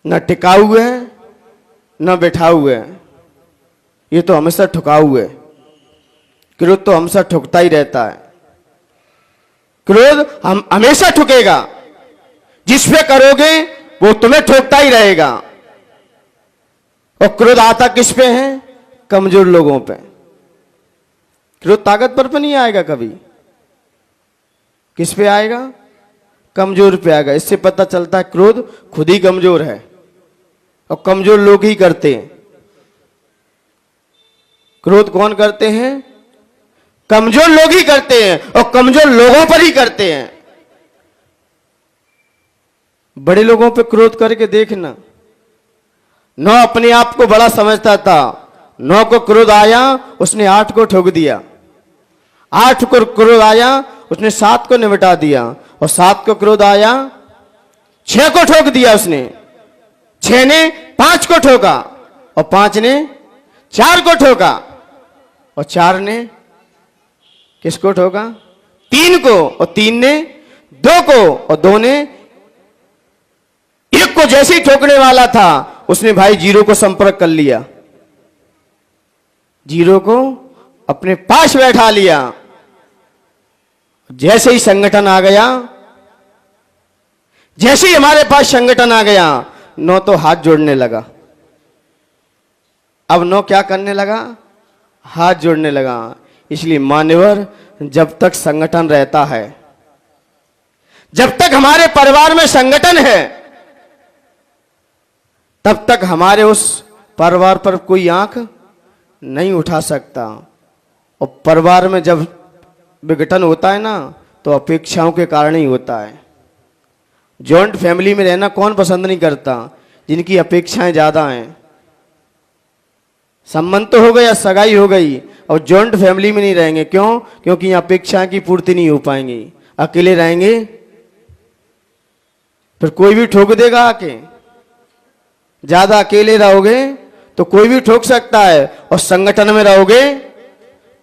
[SPEAKER 2] न टिकाऊ है न बैठाऊ है, ये तो हमेशा ठुकाऊ है। क्रोध तो हमेशा ठुकता ही रहता है। क्रोध हम हमेशा ठुकेगा, जिस पे करोगे वो तुम्हें ठोकता ही रहेगा। और क्रोध आता किस पे है? कमजोर लोगों पे। क्रोध ताकतवर पे नहीं आएगा कभी। किस पे आएगा? कमजोर पे आएगा। इससे पता चलता है क्रोध खुद ही कमजोर है, और कमजोर लोग ही करते हैं। क्रोध कौन करते हैं? कमजोर लोग ही करते हैं, और कमजोर लोगों पर ही करते हैं। बड़े लोगों पे क्रोध करके देखना। नौ अपने आप को बड़ा समझता था, 9 को क्रोध आया, उसने 8 को ठोक दिया। 8 को क्रोध आया, उसने 7 को निपटा दिया, और 7 को क्रोध आया, 6 को ठोक दिया उसने। 6 ने 5 को ठोका, और 5 ने 4 को ठोका, और 4 ने किसको ठोका? 3 को, और 3 ने 2 को, और 2 ने 1 को। जैसे ही ठोकने वाला था, उसने भाई 0 को संपर्क कर लिया, 0 को अपने पास बैठा लिया। जैसे ही संगठन आ गया, जैसे ही हमारे पास संगठन आ गया, 9 तो हाथ जोड़ने लगा। अब 9 क्या करने लगा? हाथ जोड़ने लगा। इसलिए मान्यवर, जब तक संगठन रहता है, जब तक हमारे परिवार में संगठन है, तब तक हमारे उस परिवार पर कोई आंख नहीं उठा सकता। और परिवार में जब विघटन होता है ना, तो अपेक्षाओं के कारण ही होता है। जॉइंट फैमिली में रहना कौन पसंद नहीं करता? जिनकी अपेक्षाएं ज्यादा हैं। संबंध तो हो गया, सगाई हो गई, और जॉइंट फैमिली में नहीं रहेंगे। क्यों? क्योंकि यहाँ अपेक्षाएं की पूर्ति नहीं हो पाएंगी। अकेले रहेंगे फिर कोई भी ठोक देगा आके। ज्यादा अकेले रहोगे तो कोई भी ठोक सकता है, और संगठन में रहोगे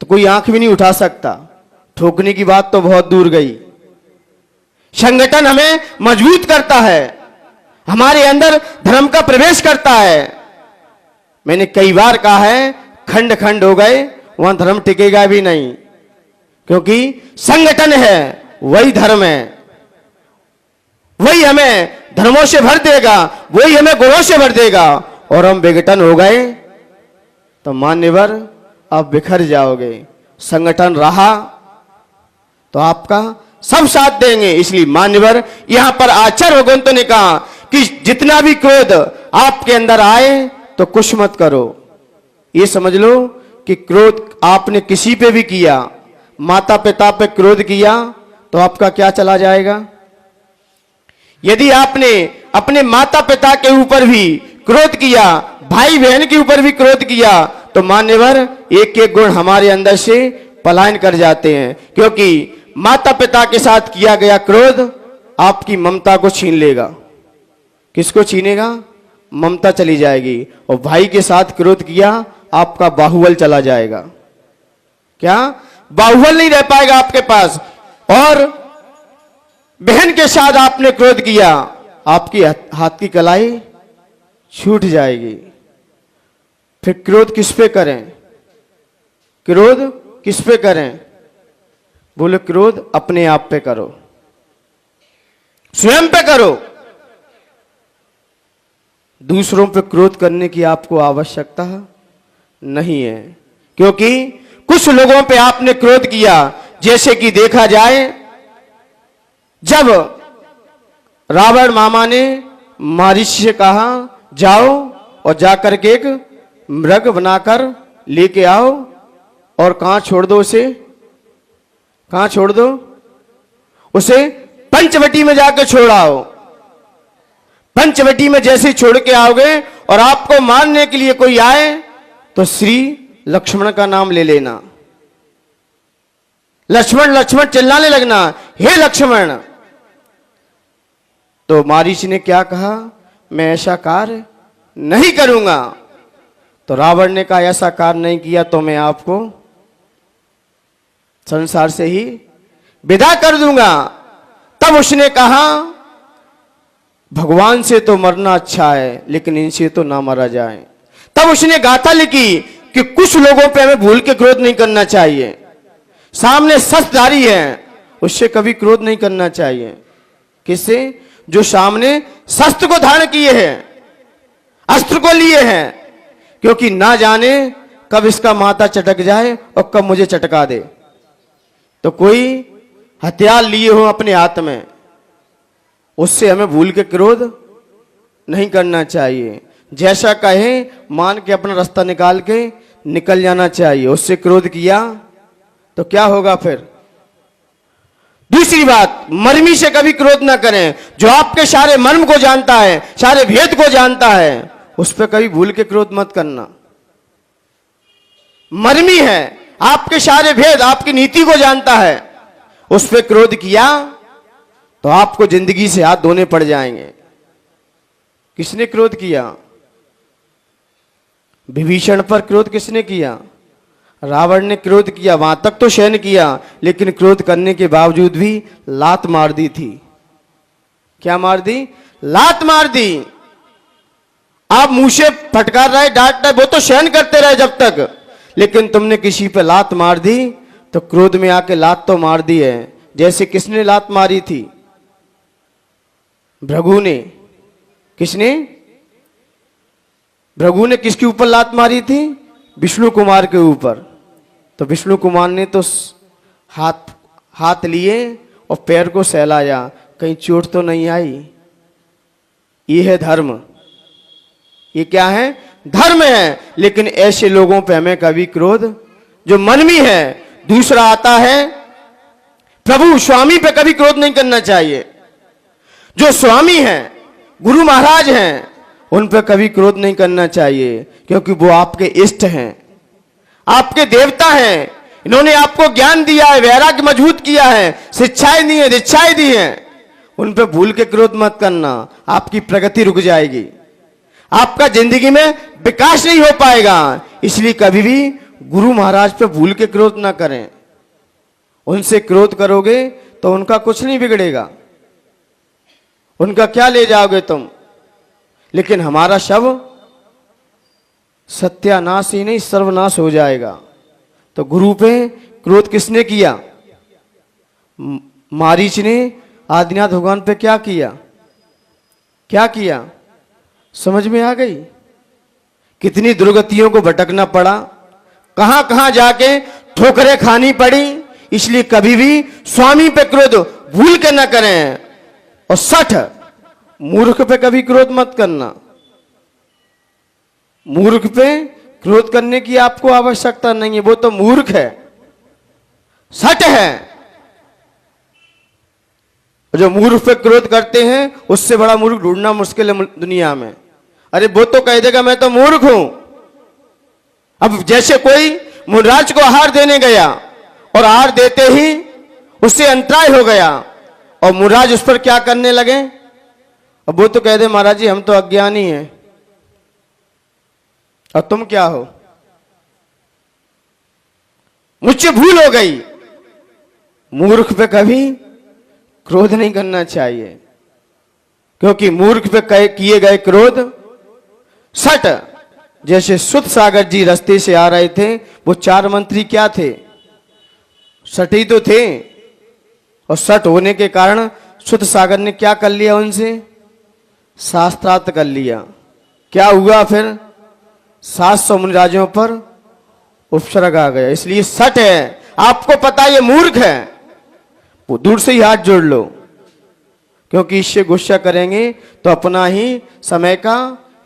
[SPEAKER 2] तो कोई आंख भी नहीं उठा सकता। ठोकने की बात तो बहुत दूर गई। संगठन हमें मजबूत करता है, हमारे अंदर धर्म का प्रवेश करता है। मैंने कई बार कहा है, खंड खंड हो गए, वहां धर्म टिकेगा भी नहीं, क्योंकि संगठन है वही धर्म है। वही हमें धर्मों से भर देगा, वही हमें गुणों से भर देगा। और हम विघटन हो गए तो मान्यवर आप बिखर जाओगे। संगठन रहा तो आपका सब साथ देंगे। इसलिए मान्यवर, यहां पर आचार्य भगवंत ने कहा कि जितना भी क्रोध आपके अंदर आए तो कुछ मत करो। ये समझ लो कि क्रोध आपने किसी पे भी किया, माता पिता पे क्रोध किया, तो आपका क्या चला जाएगा? यदि आपने अपने माता पिता के ऊपर भी क्रोध किया, भाई बहन के ऊपर भी क्रोध किया, तो मान्यवर एक एक गुण हमारे अंदर से पलायन कर जाते हैं, क्योंकि माता पिता के साथ किया गया क्रोध आपकी ममता को छीन लेगा। किसको छीनेगा? ममता चली जाएगी। और भाई के साथ क्रोध किया आपका बाहुबल चला जाएगा। क्या? बाहुबल नहीं रह पाएगा आपके पास। और बहन के साथ आपने क्रोध किया, आपकी हाथ की कलाई छूट जाएगी। फिर क्रोध किस पे करें? क्रोध किस पे करें? बोले क्रोध अपने आप पे करो, स्वयं पे करो। दूसरों पे क्रोध करने की आपको आवश्यकता नहीं है, क्योंकि कुछ लोगों पे आपने क्रोध किया। जैसे कि देखा जाए, जब रावण मामा ने महर्षि से कहा जाओ और जाकर के एक मृग बनाकर लेके आओ और कहां छोड़ दो उसे? कहां छोड़ दो उसे? पंचवटी में जाकर छोड़ आओ। पंचवटी में जैसे छोड़ के आओगे और आपको मारने के लिए कोई आए तो श्री लक्ष्मण का नाम ले लेना। लक्ष्मण लक्ष्मण चिल्लाने लगना, हे लक्ष्मण। तो महर्षि ने क्या कहा? मैं ऐसा कार्य नहीं करूंगा। तो रावण ने कहा ऐसा कार्य नहीं किया तो मैं आपको संसार से ही विदा कर दूंगा। तब उसने कहा भगवान से तो मरना अच्छा है, लेकिन इनसे तो ना मरा जाए। तब उसने गाथा लिखी कि कुछ लोगों पे हमें भूल के क्रोध नहीं करना चाहिए। सामने शस्त्रधारी है, उससे कभी क्रोध नहीं करना चाहिए। किससे? जो सामने शस्त्र को धारण किए हैं, अस्त्र को लिए हैं, क्योंकि ना जाने कब इसका माथा चटक जाए और कब मुझे चटका दे। तो कोई हथियार लिए हो अपने हाथ में, उससे हमें भूल के क्रोध नहीं करना चाहिए। जैसा कहे मान के अपना रास्ता निकाल के निकल जाना चाहिए। उससे क्रोध किया तो क्या होगा फिर? दूसरी बात, मर्मी से कभी क्रोध ना करें। जो आपके सारे मर्म को जानता है, सारे भेद को जानता है, उस पर कभी भूल के क्रोध मत करना। मर्मी है, आपके सारे भेद, आपकी नीति को जानता है, उस पर क्रोध किया तो आपको जिंदगी से हाथ धोने पड़ जाएंगे। किसने क्रोध किया? विभीषण पर क्रोध किसने किया? रावण ने क्रोध किया, वहां तक तो सहन किया, लेकिन क्रोध करने के बावजूद भी लात मार दी थी। क्या मार दी? लात मार दी। आप मुंह से फटकार रहे, डांट रहे, वो तो सहन करते रहे जब तक, लेकिन तुमने किसी पे लात मार दी तो क्रोध में आके लात तो मार दी है। जैसे किसने लात मारी थी? भृगु ने। किसने? भृगु ने किसके ऊपर लात मारी थी? विष्णु कुमार के ऊपर। तो विष्णु कुमार ने तो हाथ लिए और पैर को सहलाया, कहीं चोट तो नहीं आई। ये है धर्म। ये क्या है? धर्म है। लेकिन ऐसे लोगों पे हमें कभी क्रोध, जो मनमी है। दूसरा आता है प्रभु स्वामी पे कभी क्रोध नहीं करना चाहिए। जो स्वामी हैं, गुरु महाराज हैं, उन पे कभी क्रोध नहीं करना चाहिए, क्योंकि वो आपके इष्ट हैं, आपके देवता हैं। इन्होंने आपको ज्ञान दिया है, वैराग्य मजबूत किया है, शिक्षाएं दी है, दीक्षाएं दी हैं। उन पे भूल के क्रोध मत करना, आपकी प्रगति रुक जाएगी, आपका जिंदगी में विकास नहीं हो पाएगा। इसलिए कभी भी गुरु महाराज पे भूल के क्रोध ना करें। उनसे क्रोध करोगे तो उनका कुछ नहीं बिगड़ेगा, उनका क्या ले जाओगे तुम। लेकिन हमारा शव सत्यानाश ही नहीं सर्वनाश हो जाएगा। तो गुरु पे क्रोध किसने किया? मारीच ने आदिनाथ भगवान पे क्या किया? क्या किया? समझ में आ गई? कितनी दुर्गतियों को भटकना पड़ा, कहां कहां जाके ठोकरें खानी पड़ी। इसलिए कभी भी स्वामी पे क्रोध भूल के ना करें। और 60 मूर्ख पे कभी क्रोध मत करना। मूर्ख पे क्रोध करने की आपको आवश्यकता नहीं है, वो तो मूर्ख है, सट है। जो मूर्ख पे क्रोध करते हैं, उससे बड़ा मूर्ख ढूंढना मुश्किल है दुनिया में। अरे वो तो कह देगा मैं तो मूर्ख हूं। अब जैसे कोई मुनराज को आहार देने गया और आहार देते ही उससे अंतराय हो गया और मुराज उस पर क्या करने लगे। अब वो तो कह दे महाराज जी हम तो अज्ञानी हैं और तुम क्या हो, मुझसे भूल हो गई। मूर्ख पे कभी क्रोध नहीं करना चाहिए, क्योंकि मूर्ख पे किए गए क्रोध सट। जैसे सुत सागर जी रास्ते से आ रहे थे, वो 4 मंत्री क्या थे, सट ही तो थे, और सट होने के कारण सुत सागर ने क्या कर लिया, उनसे शास्त्रार्थ कर लिया। क्या हुआ फिर, 700 मुनिराजों पर उपसर्ग आ गया। इसलिए सट है, आपको पता ये मूर्ख है, वो दूर से ही हाथ जोड़ लो, क्योंकि इससे गुस्सा करेंगे तो अपना ही समय का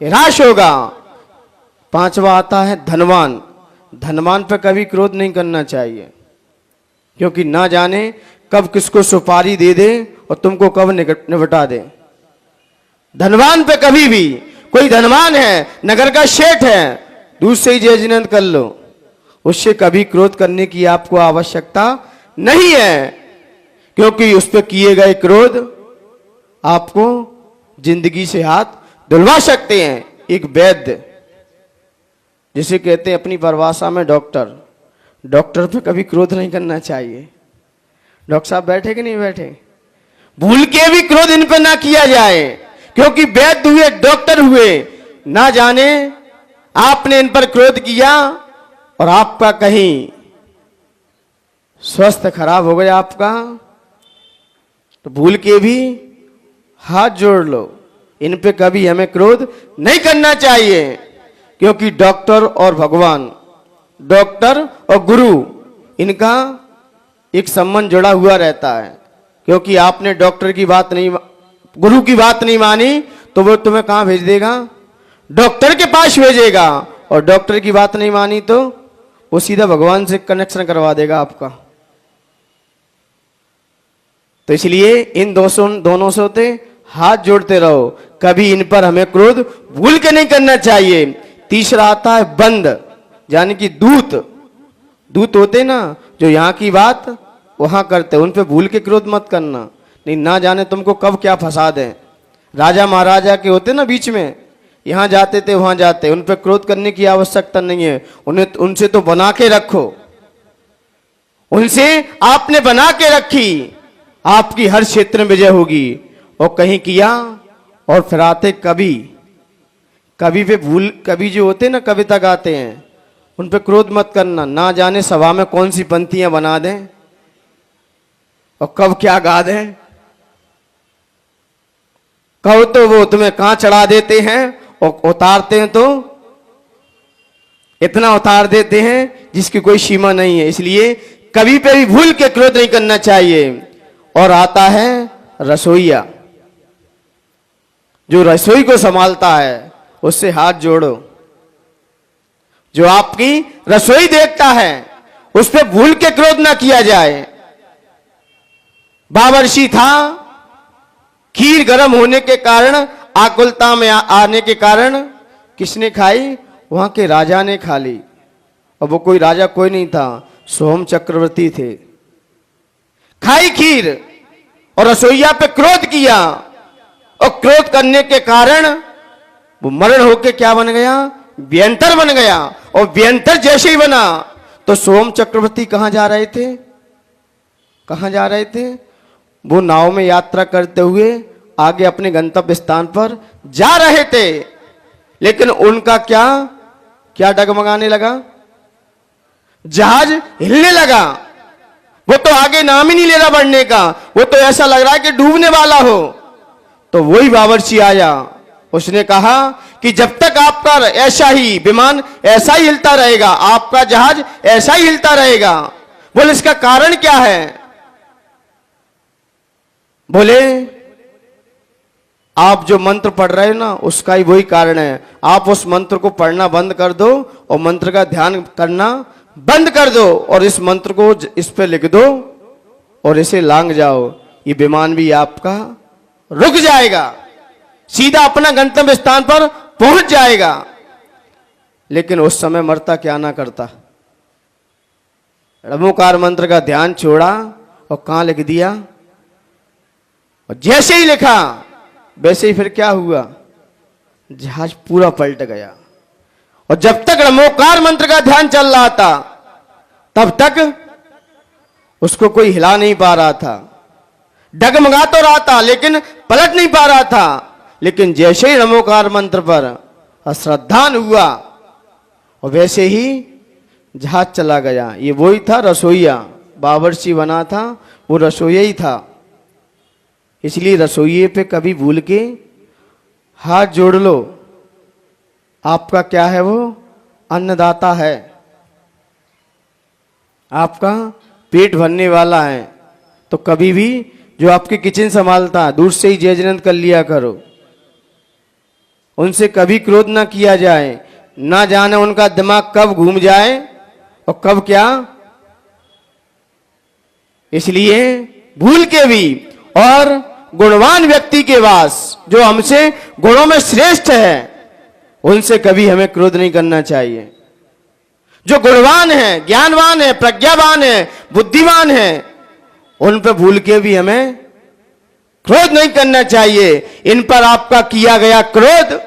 [SPEAKER 2] ह्रास होगा। 5वां आता है धनवान। धनवान पर कभी क्रोध नहीं करना चाहिए, क्योंकि ना जाने कब किसको सुपारी दे दे और तुमको कब निपटा दे। धनवान पे कभी भी, कोई धनवान है, नगर का सेठ है, दूर से ही जय जिनेंद्र कर लो, उससे कभी क्रोध करने की आपको आवश्यकता नहीं है, क्योंकि उस पर किए गए क्रोध आपको जिंदगी से हाथ धुलवा सकते हैं। एक वैद्य, जिसे कहते हैं अपनी परिभाषा में डॉक्टर, डॉक्टर पे कभी क्रोध नहीं करना चाहिए। डॉक्टर साहब बैठे कि नहीं बैठे, भूल के भी क्रोध इन पे ना किया जाए, क्योंकि वैद्य हुए, डॉक्टर हुए, ना जाने आपने इन पर क्रोध किया और आपका कहीं स्वास्थ्य खराब हो गया आपका, तो भूल के भी हाथ जोड़ लो। इन पे कभी हमें क्रोध नहीं करना चाहिए, क्योंकि डॉक्टर और भगवान, डॉक्टर और गुरु, इनका एक संबंध जुड़ा हुआ रहता है। क्योंकि आपने डॉक्टर की बात नहीं, गुरु की बात नहीं मानी, तो वो तुम्हें कहां भेज देगा, डॉक्टर के पास भेजेगा, और डॉक्टर की बात नहीं मानी तो वो सीधा भगवान से कनेक्शन करवा देगा आपका। तो इसलिए इन दोनों से होते हाथ जोड़ते रहो, कभी इन पर हमें क्रोध भूल के नहीं करना चाहिए। तीसरा आता है बंद, यानी कि दूत। दूत होते ना, जो यहाँ की बात वहां करते, उन पे भूल के क्रोध मत करना, नहीं ना जाने तुमको कब क्या फंसा दें। राजा महाराजा के होते ना बीच में, यहां जाते थे वहां जाते, उन पे क्रोध करने की आवश्यकता नहीं है। उन्हें उनसे तो बना के रखो, उनसे आपने बना के रखी, आपकी हर क्षेत्र में विजय होगी। और कहीं किया और फिर आते कभी, कभी पे भूल, कभी जो होते ना कविता गाते हैं, उन पे क्रोध मत करना, ना जाने सभा में कौन सी पंक्तियां बना दें और कब क्या गा दें। कहो तो वो तुम्हें कहां चढ़ा देते हैं और उतारते हैं तो इतना उतार देते हैं जिसकी कोई सीमा नहीं है। इसलिए कभी पे भी भूल के क्रोध नहीं करना चाहिए। और आता है रसोईया, जो रसोई को संभालता है उससे हाथ जोड़ो। जो आपकी रसोई देखता है उस पे भूल के क्रोध ना किया जाए। बावर्षी था, खीर गर्म होने के कारण, आकुलता में आने के कारण किसने खाई, वहां के राजा ने खा ली। और वो कोई राजा कोई नहीं था, सोम चक्रवर्ती थे। खाई खीर और रसोईया पे क्रोध किया, और क्रोध करने के कारण वो मरण होके क्या बन गया, व्यंतर बन गया। और व्यंतर जैसे ही बना तो सोम चक्रवर्ती कहां जा रहे थे, कहां जा रहे थे, वो नाव में यात्रा करते हुए आगे अपने गंतव्य स्थान पर जा रहे थे। लेकिन उनका क्या क्या डगमगाने लगा, जहाज हिलने लगा। वो तो आगे नाम ही नहीं ले रहा बढ़ने का, वो तो ऐसा लग रहा है कि डूबने वाला हो। तो वही बावर्ची आया, उसने कहा कि जब तक आपका ऐसा ही विमान ऐसा ही हिलता रहेगा, आपका जहाज ऐसा ही हिलता रहेगा। बोले इसका कारण क्या है, बोले आप जो मंत्र पढ़ रहे हो ना उसका ही वही कारण है। आप उस मंत्र को पढ़ना बंद कर दो और मंत्र का ध्यान करना बंद कर दो, और इस मंत्र को इस पे लिख दो और इसे लांग जाओ, ये विमान भी आपका रुक जाएगा, सीधा अपना गंतव्य स्थान पर पहुंच जाएगा। लेकिन उस समय मरता क्या ना करता, णमोकार मंत्र का ध्यान छोड़ा और कहां लिख दिया, और जैसे ही लिखा वैसे ही फिर क्या हुआ, जहाज पूरा पलट गया। और जब तक णमोकार मंत्र का ध्यान चल रहा था तब तक उसको कोई हिला नहीं पा रहा था, डगमगा तो रहा था लेकिन पलट नहीं पा रहा था। लेकिन जैसे ही णमोकार मंत्र पर अश्रद्धान हुआ और वैसे ही जहाज चला गया। ये वही था रसोईया, बावर्ची बना था वो रसोईया ही था। इसलिए रसोइये पे कभी भूल के हाथ जोड़ लो, आपका क्या है, वो अन्नदाता है, आपका पेट भरने वाला है। तो कभी भी जो आपके किचन संभालता है दूर से ही जयजनंद कर लिया करो, उनसे कभी क्रोध ना किया जाए, ना जाने उनका दिमाग कब घूम जाए और कब क्या। इसलिए भूल के भी और गुणवान व्यक्ति के पास जो हमसे गुणों में श्रेष्ठ है उनसे कभी हमें क्रोध नहीं करना चाहिए। जो गुणवान है, ज्ञानवान है, प्रज्ञावान है, बुद्धिमान है, उन पर भूल के भी हमें क्रोध नहीं करना चाहिए। इन पर आपका किया गया क्रोध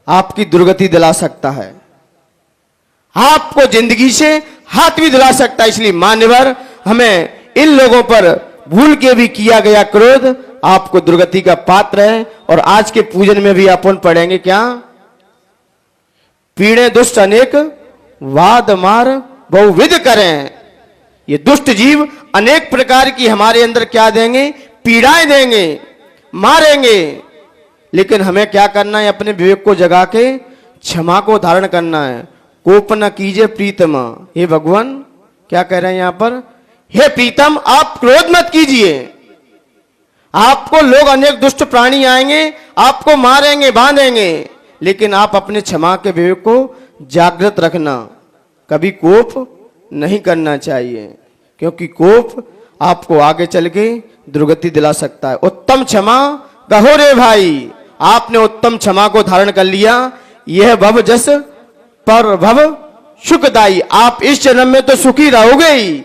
[SPEAKER 2] आपकी दुर्गति दिला सकता है, आपको जिंदगी से हाथ भी दिला सकता है। इसलिए मान्यवर, हमें इन लोगों पर भूल के भी किया गया क्रोध आपको दुर्गति का पात्र है। और आज के पूजन में भी अपन पढ़ेंगे क्या, पीड़े दुष्ट अनेक वाद मार बहुविध करें। ये दुष्ट जीव अनेक प्रकार की हमारे अंदर क्या देंगे, पीड़ाएं देंगे, मारेंगे। लेकिन हमें क्या करना है, अपने विवेक को जगा के क्षमा को धारण करना है। कोप न कीजिए प्रीतम, हे भगवान क्या कह रहे हैं यहां पर, हे प्रीतम आप क्रोध मत कीजिए। आपको लोग अनेक दुष्ट प्राणी आएंगे, आपको मारेंगे, बांधेंगे, लेकिन आप अपने क्षमा के विवेक को जागृत रखना। कभी कोप नहीं करना चाहिए, क्योंकि कोप आपको आगे चल के दुर्गति दिला सकता है। उत्तम क्षमा कहो रे भाई, आपने उत्तम क्षमा को धारण कर लिया, यह भव जस पर भव सुखदाई। आप इस जन्म में तो सुखी रहोगे ही,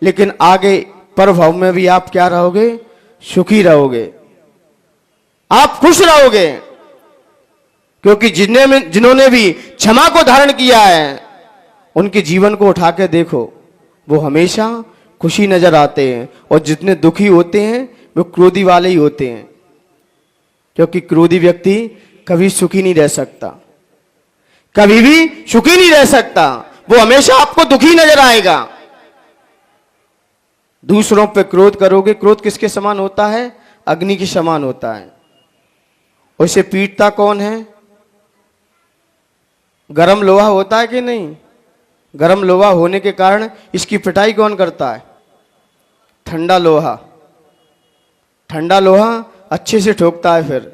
[SPEAKER 2] लेकिन आगे पर भव में भी आप क्या रहोगे, सुखी रहोगे, आप खुश रहोगे। क्योंकि जिन्होंने भी क्षमा को धारण किया है उनके जीवन को उठा के देखो, वो हमेशा खुशी नजर आते हैं। और जितने दुखी होते हैं वो क्रोधी वाले ही होते हैं, क्योंकि क्रोधी व्यक्ति कभी सुखी नहीं रह सकता, कभी भी सुखी नहीं रह सकता, वो हमेशा आपको दुखी नजर आएगा। दूसरों पे क्रोध करोगे, क्रोध किसके समान होता है, अग्नि के समान होता है। उसे पीटता कौन है, गरम लोहा होता है कि नहीं, गरम लोहा होने के कारण इसकी पिटाई कौन करता है, ठंडा लोहा। ठंडा लोहा अच्छे से ठोकता है फिर,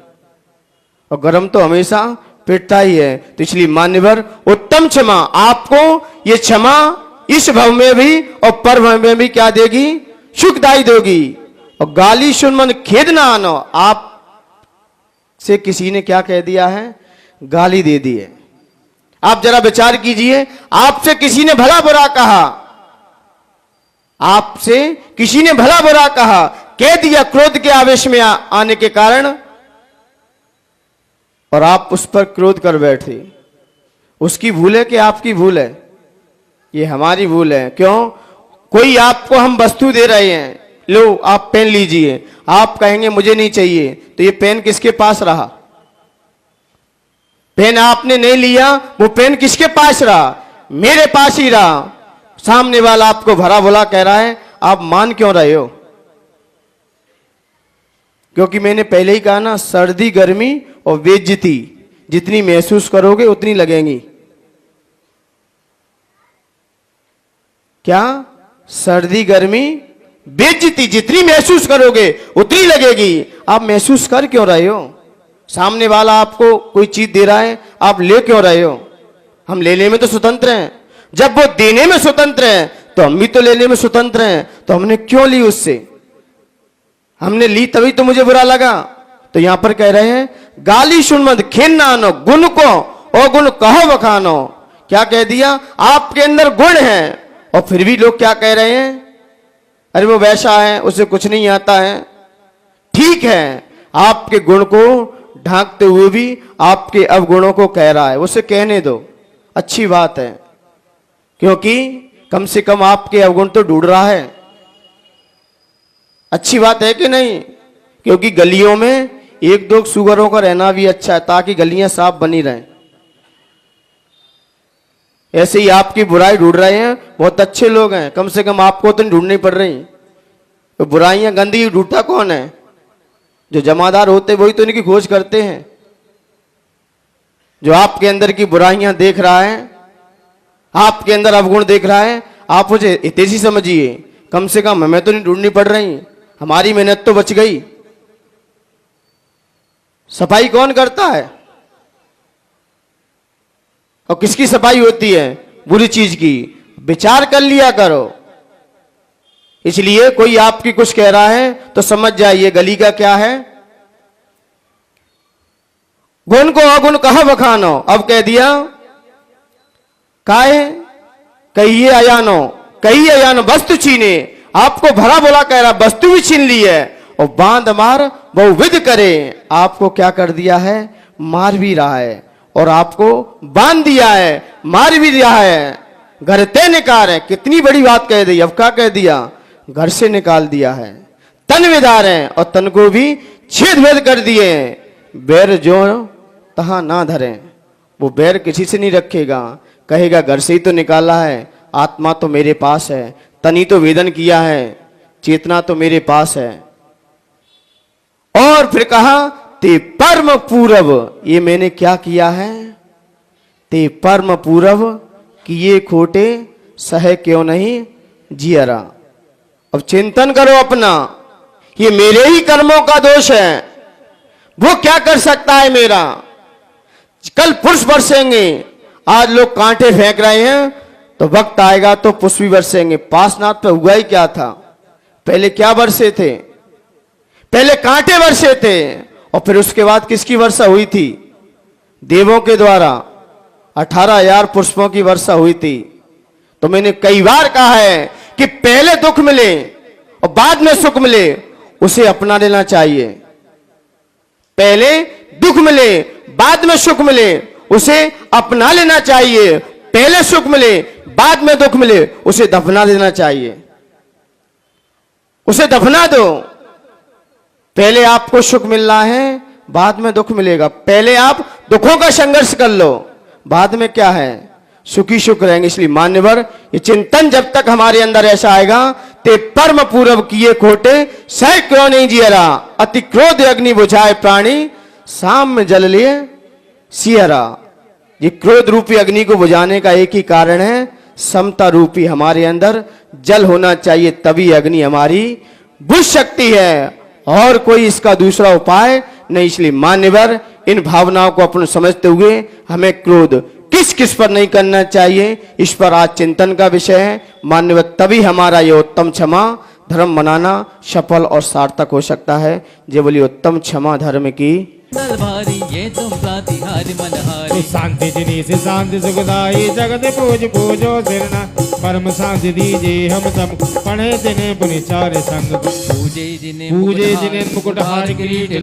[SPEAKER 2] और गरम तो हमेशा पिटता ही है। तो इसलिए मान्यवर, उत्तम क्षमा आपको, ये क्षमा इस भव में भी और पर भव में भी क्या देगी, सुखदाई देगी। और गाली सुन मन खेद ना आनो, आप से किसी ने क्या कह दिया है, गाली दे दी है। आप जरा विचार कीजिए, आपसे किसी ने भला बुरा कहा, आपसे किसी ने भला बुरा कहा, कह दिया क्रोध के आवेश में आने के कारण, और आप उस पर क्रोध कर बैठे। उसकी भूल है कि आपकी भूल है, ये हमारी भूल है। क्यों, कोई आपको हम वस्तु दे रहे हैं, लो आप पेन लीजिए, आप कहेंगे मुझे नहीं चाहिए, तो ये पेन किसके पास रहा, पेन आपने नहीं लिया, वो पेन किसके पास रहा, मेरे पास ही रहा। सामने वाला आपको भला बुरा कह रहा है, आप मान क्यों रहे हो, क्योंकि मैंने पहले ही कहा ना, सर्दी गर्मी और बेइज्जती जितनी महसूस करोगे उतनी लगेंगी। क्या, सर्दी गर्मी बेइज्जती जितनी महसूस करोगे उतनी लगेगी। आप महसूस कर क्यों रहे हो, सामने वाला आपको कोई चीज दे रहा है, आप ले क्यों रहे हो। हम लेने में तो स्वतंत्र हैं, जब वो देने में स्वतंत्र हैं तो हम भी तो लेने में स्वतंत्र हैं। तो हमने क्यों ली उससे, हमने ली तभी तो मुझे बुरा लगा। तो यहां पर कह रहे हैं, गाली सुन मत खेन ना आनो, गुण को और गुण कहो बखानो। क्या कह दिया, आपके अंदर गुण है और फिर भी लोग क्या कह रहे हैं, अरे वो वैसा है, उसे कुछ नहीं आता है। ठीक है, आपके गुण को ढांकते हुए भी आपके अवगुणों को कह रहा है, उसे कहने दो, अच्छी बात है, क्योंकि कम से कम आपके अवगुण तो ढूंढ रहा है। अच्छी बात है कि नहीं? क्योंकि गलियों में एक दो सुगरों का रहना भी अच्छा है, ताकि गलियां साफ बनी रहें। ऐसे ही आपकी बुराई ढूंढ रहे हैं, बहुत अच्छे लोग हैं, कम से कम आपको तो नहीं ढूंढनी पड़ रही। तो बुराइयां गंदगी ढूंढता कौन है? जो जमादार होते वही तो इनकी खोज करते हैं। जो आपके अंदर की बुराइयां देख रहा है, आपके अंदर अवगुण देख रहा है, आप मुझे हितैषी समझिए, कम से कम हमें तो नहीं ढूंढनी पड़ रही, हमारी मेहनत तो बच गई। सफाई कौन करता है? और किसकी सफाई होती है? बुरी चीज की। विचार कर लिया करो। इसलिए कोई आपकी कुछ कह रहा है तो समझ जाइए गली का क्या है। गुण को अगुण कहा बखानो, अब कह दिया काहे कहिए अयानो, कहिए अयानो वस्तु छीने। आपको भरा बोला कह रहा, वस्तु भी छीन ली है, और बांध मार बहुविध करे। आपको क्या कर दिया है? मार भी रहा है, और आपको बांध दिया है, मार भी दिया है। घर ते निकार है, कितनी बड़ी बात कह दी। अब क्या कह दिया? घर से निकाल दिया है। तन विदार है, और तन को भी छेद भेद कर दिए। बैर जो तहां ना धरे, वो बैर किसी से नहीं रखेगा, कहेगा घर से ही तो निकाला है, आत्मा तो मेरे पास है, तन ही तो वेदन किया है, चेतना तो मेरे पास है। और फिर कहा ते परम पूरब, ये मैंने क्या किया है? ते परम पूरब किए खोटे सह क्यों नहीं जियरा। अब चिंतन करो अपना, ये मेरे ही कर्मों का दोष है, वो क्या कर सकता है मेरा? कल पुष्प बरसेंगे, आज लोग कांटे फेंक रहे हैं, तो वक्त आएगा तो पुष्प भी बरसेंगे। पासनाथ पे हुआ ही क्या था? पहले क्या बरसे थे? पहले कांटे बरसे थे, और फिर उसके बाद किसकी वर्षा हुई थी? देवों के द्वारा 18,000 पुष्पों की वर्षा हुई थी। तो मैंने कई बार कहा है कि पहले दुख मिले और बाद में सुख मिले, उसे अपना लेना चाहिए। पहले दुख मिले बाद में सुख मिले, उसे अपना लेना चाहिए। पहले सुख मिले बाद में दुख मिले, उसे दफना देना चाहिए। उसे दफना दो। पहले आपको सुख मिल रहा है, बाद में दुख मिलेगा। पहले आप दुखों का संघर्ष कर लो, बाद में क्या है? सुखी सुख रहेंगे। इसलिए मान्यवर, ये चिंतन जब तक हमारे अंदर ऐसा आएगा, ते परम पूरब किए खोटे सह क्यों नहीं जियरा। अति क्रोध अग्नि बुझाए प्राणी, शाम में जल लिए सियरा। ये क्रोध रूपी अग्नि को बुझाने का एक ही कारण है, समता रूपी हमारे अंदर जल होना चाहिए, तभी अग्नि हमारी बुझ सकती है, और कोई इसका दूसरा उपाय नहीं। इसलिए मान्यवर, इन भावनाओं को अपन समझते हुए हमें क्रोध किस किस पर नहीं करना चाहिए, इस पर आज चिंतन का विषय है। मान्यवर, तभी हमारा ये उत्तम क्षमा धर्म मनाना सफल और सार्थक हो सकता है। जे बोली उत्तम क्षमा धर्म की।
[SPEAKER 3] भारी ये तुम प्रतिहारी मनहारी,
[SPEAKER 1] शांति जिनी से शांति सुखदाई, जगत पूज पूजो सिरना। परम शांति दीजे हम सब, पढ़े दिन पुनि चार संग।
[SPEAKER 3] पूजे जिन्हें
[SPEAKER 1] मुकुट हार किरीट